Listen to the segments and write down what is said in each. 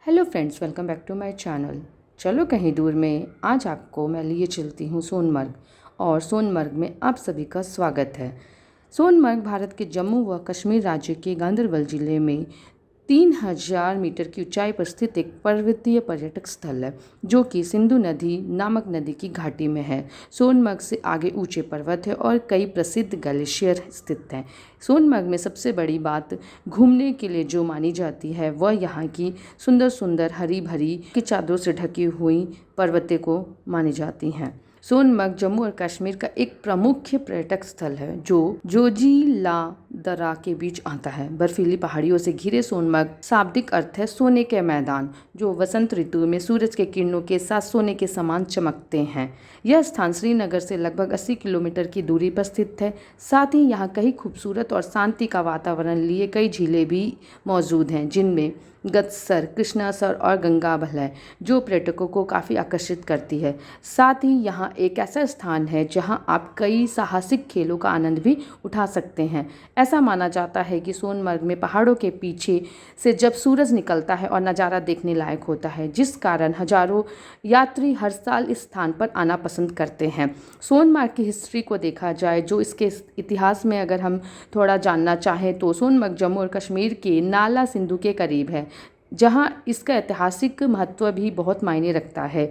Hello friends, welcome back to my channel. चलो कहीं दूर में आज आपको मैं लिए चलती हूँ सोनमर्ग। और सोनमर्ग में आप सभी का स्वागत है। सोनमर्ग भारत के जम्मू व कश्मीर राज्य के गांदरबल जिले में 3000 मीटर की ऊंचाई पर स्थित एक पर्वतीय पर्यटक स्थल है, जो कि सिंधु नदी नामक नदी की घाटी में है। सोनमर्ग से आगे ऊंचे पर्वत है और कई प्रसिद्ध ग्लेशियर स्थित हैं। सोनमर्ग में सबसे बड़ी बात घूमने के लिए जो मानी जाती है वह यहाँ की सुंदर सुंदर हरी भरी की चादरों से ढकी हुई पर्वतें को मानी जाती हैं। सोनमर्ग जम्मू और कश्मीर का एक प्रमुख पर्यटक स्थल है, जो जोजिला दर्रा के बीच आता है। बर्फीली पहाड़ियों से घिरे सोनमर्ग शाब्दिक अर्थ है सोने के मैदान, जो वसंत ऋतु में सूरज के किरणों के साथ सोने के समान चमकते हैं। यह स्थान श्रीनगर से लगभग 80 किलोमीटर की दूरी पर स्थित है। साथ ही यहाँ कई खूबसूरत और शांति का वातावरण लिए कई झीलें भी मौजूद हैं, जिनमें गतसर, कृष्णासर और गंगा बहलय, जो पर्यटकों को काफ़ी आकर्षित करती है। साथ ही यहाँ एक ऐसा स्थान है जहाँ आप कई साहसिक खेलों का आनंद भी उठा सकते हैं। ऐसा माना जाता है कि सोनमर्ग में पहाड़ों के पीछे से जब सूरज निकलता है और नज़ारा देखने लायक होता है, जिस कारण हजारों यात्री हर साल इस स्थान पर आना पसंद करते हैं। सोनमर्ग की हिस्ट्री को देखा जाए, जो इसके इतिहास में अगर हम थोड़ा जानना चाहें, तो सोनमर्ग जम्मू और कश्मीर के नाला सिंधु के करीब है, जहां इसका ऐतिहासिक महत्व भी बहुत मायने रखता है।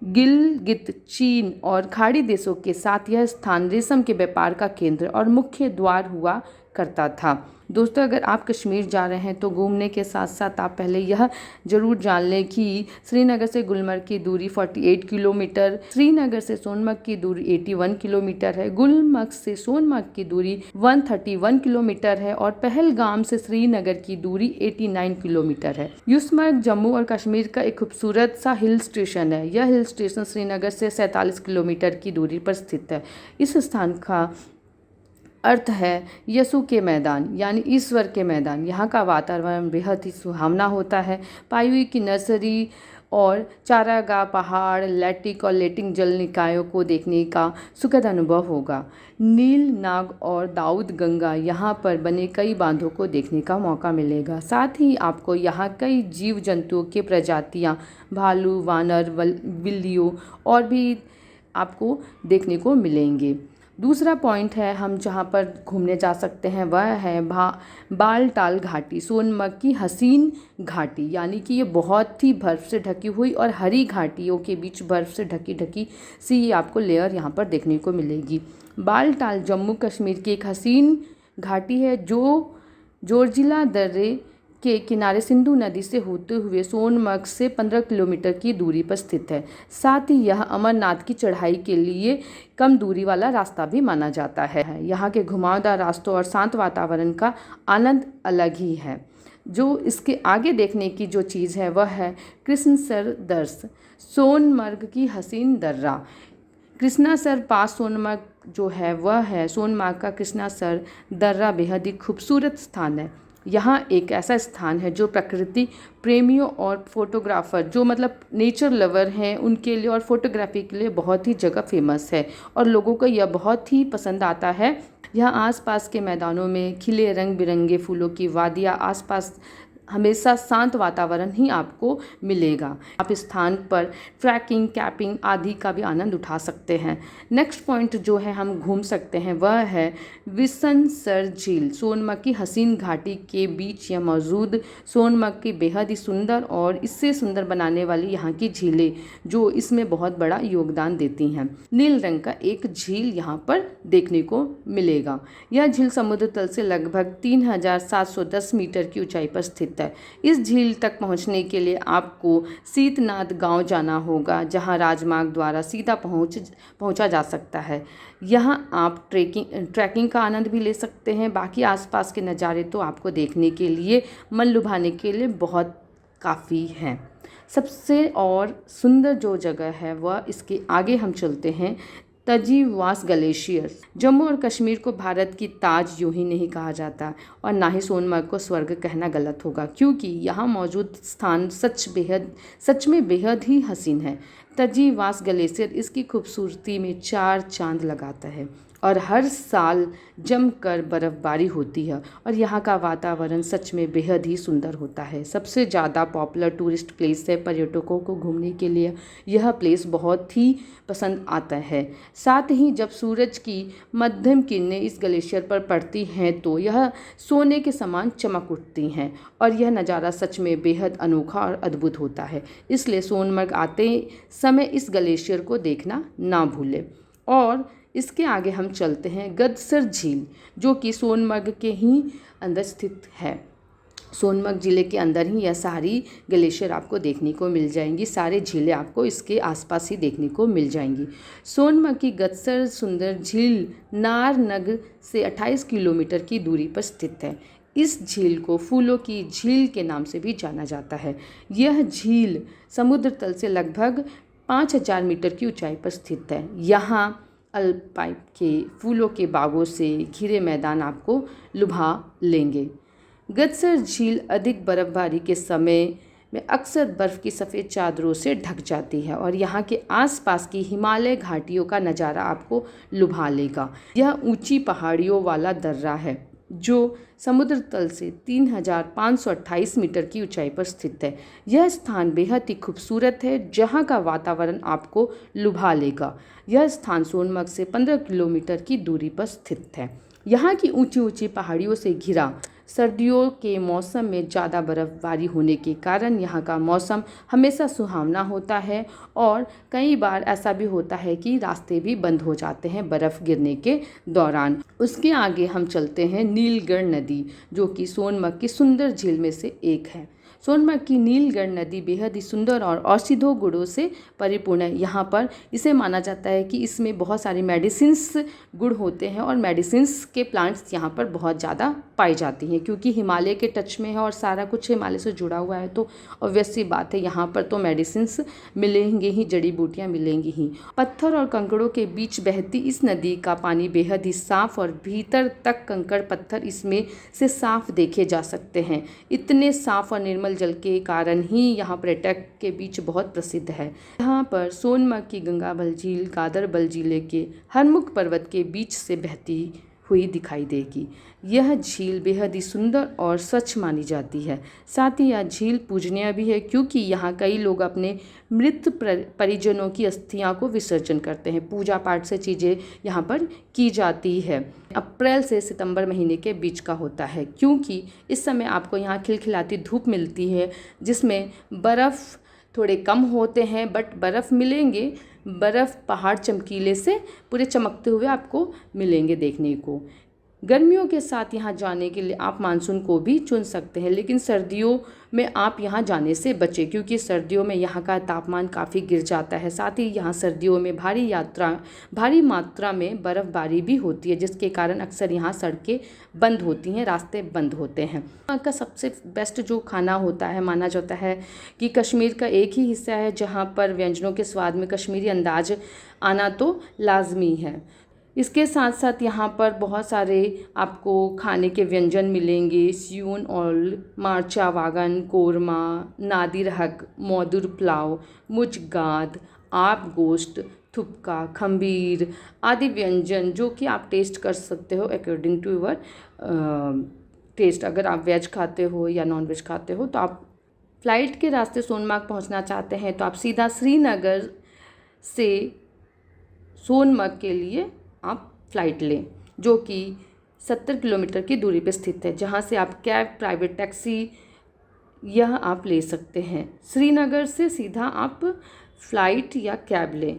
गिलगित, चीन और खाड़ी देशों के साथ यह स्थान रेशम के व्यापार का केंद्र और मुख्य द्वार हुआ करता था। दोस्तों, अगर आप कश्मीर जा रहे हैं तो घूमने के साथ साथ आप पहले यह ज़रूर जान लें कि श्रीनगर से गुलमर्ग की दूरी 48 किलोमीटर, श्रीनगर से सोनमर्ग की दूरी 81 किलोमीटर है, गुलमर्ग से सोनमर्ग की दूरी 131 किलोमीटर है और पहलगाम से श्रीनगर की दूरी 89 किलोमीटर है। युसमर्ग जम्मू और कश्मीर का एक खूबसूरत सा हिल स्टेशन है। यह हिल स्टेशन श्रीनगर से 47 किलोमीटर की दूरी पर स्थित है। इस स्थान का अर्थ है यसु के मैदान, यानी ईश्वर के मैदान। यहाँ का वातावरण बेहद ही सुहावना होता है। पायुई की नर्सरी और चारागाह, पहाड़, लैटिक और लेटिंग जल निकायों को देखने का सुखद अनुभव होगा। नील नाग और दाऊद गंगा यहाँ पर बने कई बांधों को देखने का मौका मिलेगा। साथ ही आपको यहाँ कई जीव जंतुओं के प्रजातियाँ, भालू, वानर, बिल्लियों और भी आपको देखने को मिलेंगे। दूसरा पॉइंट है हम जहाँ पर घूमने जा सकते हैं वह है बालटाल घाटी, सोनमर्ग की हसीन घाटी, यानी कि ये बहुत ही बर्फ़ से ढकी हुई और हरी घाटियों के बीच बर्फ़ से ढकी ढकी सी आपको लेयर यहाँ पर देखने को मिलेगी। बालटाल जम्मू कश्मीर की एक हसीन घाटी है, जो जोजिला दर्रे के किनारे सिंधु नदी से होते हुए सोनमर्ग से 15 किलोमीटर की दूरी पर स्थित है। साथ ही यह अमरनाथ की चढ़ाई के लिए कम दूरी वाला रास्ता भी माना जाता है। यहाँ के घुमावदार रास्तों और शांत वातावरण का आनंद अलग ही है। जो इसके आगे देखने की जो चीज़ है वह है कृष्णसर दर्श, सोनमर्ग की हसीन दर्रा। कृष्णासर पास सोनमर्ग जो है वह है सोनमर्ग का कृष्णासर दर्रा बेहद ही खूबसूरत स्थान है। यहाँ एक ऐसा स्थान है जो प्रकृति प्रेमियों और फोटोग्राफर, जो मतलब नेचर लवर हैं, उनके लिए और फोटोग्राफी के लिए बहुत ही जगह फेमस है और लोगों को यह बहुत ही पसंद आता है। यहाँ आसपास के मैदानों में खिले रंग बिरंगे फूलों की वादियाँ, आसपास हमेशा शांत वातावरण ही आपको मिलेगा। आप इस स्थान पर ट्रैकिंग, कैंपिंग आदि का भी आनंद उठा सकते हैं। नेक्स्ट पॉइंट जो है हम घूम सकते हैं वह है विसनसर झील, सोनमर्ग की हसीन घाटी के बीच यह मौजूद सोनमर्ग की बेहद ही सुंदर और इससे सुंदर बनाने वाली यहाँ की झीलें, जो इसमें बहुत बड़ा योगदान देती हैं। नील रंग का एक झील यहाँ पर देखने को मिलेगा। यह झील समुद्र तल से लगभग 3710 मीटर की ऊंचाई पर स्थित है। इस झील तक पहुंचने के लिए आपको सीतनाथ गांव जाना होगा, जहां राजमार्ग द्वारा सीधा पहुंचा जा सकता है। यहां आप ट्रैकिंग का आनंद भी ले सकते हैं। बाकी आसपास के नज़ारे तो आपको देखने के लिए, मन लुभाने के लिए बहुत काफ़ी हैं। सबसे और सुंदर जो जगह है वह इसके आगे हम चलते हैं, तजीवास ग्लेशियर। जम्मू और कश्मीर को भारत की ताज यूं ही नहीं कहा जाता और ना ही सोनमर्ग को स्वर्ग कहना गलत होगा, क्योंकि यहाँ मौजूद स्थान सच में बेहद ही हसीन है। तजीवास ग्लेशियर इसकी खूबसूरती में चार चांद लगाता है और हर साल जमकर बर्फ़बारी होती है और यहाँ का वातावरण सच में बेहद ही सुंदर होता है। सबसे ज़्यादा पॉपुलर टूरिस्ट प्लेस है पर्यटकों को घूमने के लिए, यह प्लेस बहुत ही पसंद आता है। साथ ही जब सूरज की मध्यम किरणें इस ग्लेशियर पर पड़ती हैं तो यह सोने के समान चमक उठती हैं और यह नज़ारा सच में बेहद अनोखा और अद्भुत होता है। इसलिए सोनमर्ग आते समय इस ग्लेशियर को देखना ना भूलें। और इसके आगे हम चलते हैं गदसर झील, जो कि सोनमर्ग के ही अंदर स्थित है। सोनमर्ग ज़िले के अंदर ही यह सारी ग्लेशियर आपको देखने को मिल जाएंगी, सारे झीलें आपको इसके आसपास ही देखने को मिल जाएंगी। सोनमर्ग की गदसर सुंदर झील नारनग से 28 किलोमीटर की दूरी पर स्थित है। इस झील को फूलों की झील के नाम से भी जाना जाता है। यह झील समुद्र तल से लगभग 5000 मीटर की ऊंचाई पर स्थित है। यहाँ अल्पाइन के फूलों के बागों से घिरे मैदान आपको लुभा लेंगे। गदसर झील अधिक बर्फबारी के समय में अक्सर बर्फ़ की सफ़ेद चादरों से ढक जाती है और यहाँ के आसपास की हिमालय घाटियों का नज़ारा आपको लुभा लेगा। यह ऊंची पहाड़ियों वाला दर्रा है जो समुद्र तल से 3528 मीटर की ऊंचाई पर स्थित है। यह स्थान बेहद ही खूबसूरत है, जहाँ का वातावरण आपको लुभा लेगा। यह स्थान सोनमर्ग से 15 किलोमीटर की दूरी पर स्थित है। यहाँ की ऊंची ऊंची पहाड़ियों से घिरा सर्दियों के मौसम में ज़्यादा बर्फबारी होने के कारण यहाँ का मौसम हमेशा सुहावना होता है और कई बार ऐसा भी होता है कि रास्ते भी बंद हो जाते हैं बर्फ़ गिरने के दौरान। उसके आगे हम चलते हैं नीलगढ़ नदी, जो कि सोनमर्ग की सुंदर झील में से एक है। सोनमर्ग की नीलगढ़ नदी बेहद ही सुंदर और औषधीय गुणों से परिपूर्ण है। यहाँ पर इसे माना जाता है कि इसमें बहुत सारे मेडिसिन्स गुण होते हैं और मेडिसिन्स के प्लांट्स यहाँ पर बहुत ज़्यादा पाई जाती हैं, क्योंकि हिमालय के टच में है और सारा कुछ हिमालय से जुड़ा हुआ है। तो ऑब्वियस सी बात है, यहाँ पर तो मेडिसिन्स मिलेंगे ही, जड़ी बूटियाँ मिलेंगी ही। पत्थर और कंकड़ों के बीच बहती इस नदी का पानी बेहद ही साफ और भीतर तक कंकड़ पत्थर इसमें से साफ देखे जा सकते हैं। इतने साफ और निर्मल जल के कारण ही यहाँ पर्यटक के बीच बहुत प्रसिद्ध है। यहाँ पर सोनमर्ग की गंगाबल झील गादरबल जिले के हरमुख पर्वत के बीच से बहती हुई दिखाई देगी। यह झील बेहद ही सुंदर और स्वच्छ मानी जाती है। साथ ही यह झील पूजनीय भी है, क्योंकि यहाँ कई लोग अपने मृत परिजनों की अस्थियां को विसर्जन करते हैं। पूजा पाठ से चीज़ें यहाँ पर की जाती है। अप्रैल से सितंबर महीने के बीच का होता है, क्योंकि इस समय आपको यहाँ खिलखिलाती धूप मिलती है, जिसमें बर्फ़ थोड़े कम होते हैं, बट बर्फ़ मिलेंगे। बर्फ़ पहाड़ चमकीले से पूरे चमकते हुए आपको मिलेंगे देखने को। गर्मियों के साथ यहाँ जाने के लिए आप मानसून को भी चुन सकते हैं, लेकिन सर्दियों में आप यहाँ जाने से बचें, क्योंकि सर्दियों में यहाँ का तापमान काफ़ी गिर जाता है। साथ ही यहाँ सर्दियों में भारी मात्रा में बर्फ़बारी भी होती है, जिसके कारण अक्सर यहाँ सड़कें बंद होती हैं, रास्ते बंद होते हैं। यहाँ का सबसे बेस्ट जो खाना होता है, माना जाता है कि कश्मीर का एक ही हिस्सा है जहाँ पर व्यंजनों के स्वाद में कश्मीरी अंदाज आना तो लाजमी है। इसके साथ साथ यहाँ पर बहुत सारे आपको खाने के व्यंजन मिलेंगे। स्यून ओल, मार्चा वागन, कोरमा, नादिर हक, मौदुर पुलाव, मुजगाद, आप गोश्त, थुपका, खंबीर आदि व्यंजन जो कि आप टेस्ट कर सकते हो अकॉर्डिंग टू योर टेस्ट। अगर आप वेज खाते हो या नॉन वेज खाते हो तो आप फ्लाइट के रास्ते सोनमर्ग पहुंचना चाहते हैं तो आप सीधा श्रीनगर से सोनमर्ग के लिए आप फ़्लाइट लें, जो कि 70 किलोमीटर की दूरी पर स्थित है, जहां से आप कैब, प्राइवेट टैक्सी यह आप ले सकते हैं। श्रीनगर से सीधा आप फ़्लाइट या कैब लें।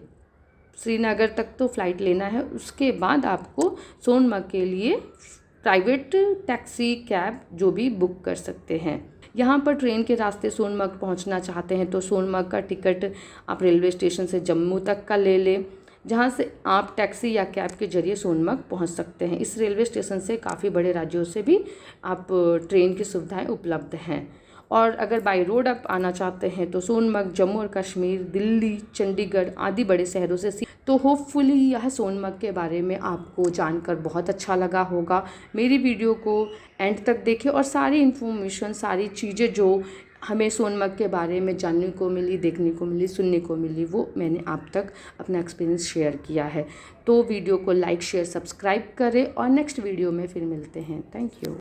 श्रीनगर तक तो फ़्लाइट लेना है, उसके बाद आपको सोनमर्ग के लिए प्राइवेट टैक्सी, कैब जो भी बुक कर सकते हैं। यहाँ पर ट्रेन के रास्ते सोनमर्ग पहुँचना चाहते हैं तो सोनमर्ग का टिकट आप रेलवे स्टेशन से जम्मू तक का ले लें, जहाँ से आप टैक्सी या कैब के जरिए सोनमर्ग पहुँच सकते हैं। इस रेलवे स्टेशन से काफ़ी बड़े राज्यों से भी आप ट्रेन की सुविधाएं उपलब्ध हैं। और अगर बाय रोड आप आना चाहते हैं तो सोनमर्ग जम्मू और कश्मीर, दिल्ली, चंडीगढ़ आदि बड़े शहरों से तो होपफुली यह सोनमर्ग के बारे में आपको जानकर बहुत अच्छा लगा होगा। मेरी वीडियो को एंड तक देखें और सारी इन्फॉर्मेशन, सारी चीज़ें जो हमें सोनमर्ग के बारे में जानने को मिली, देखने को मिली, सुनने को मिली, वो मैंने आप तक अपना एक्सपीरियंस शेयर किया है। तो वीडियो को लाइक, शेयर, सब्सक्राइब करें और नेक्स्ट वीडियो में फिर मिलते हैं। Thank you.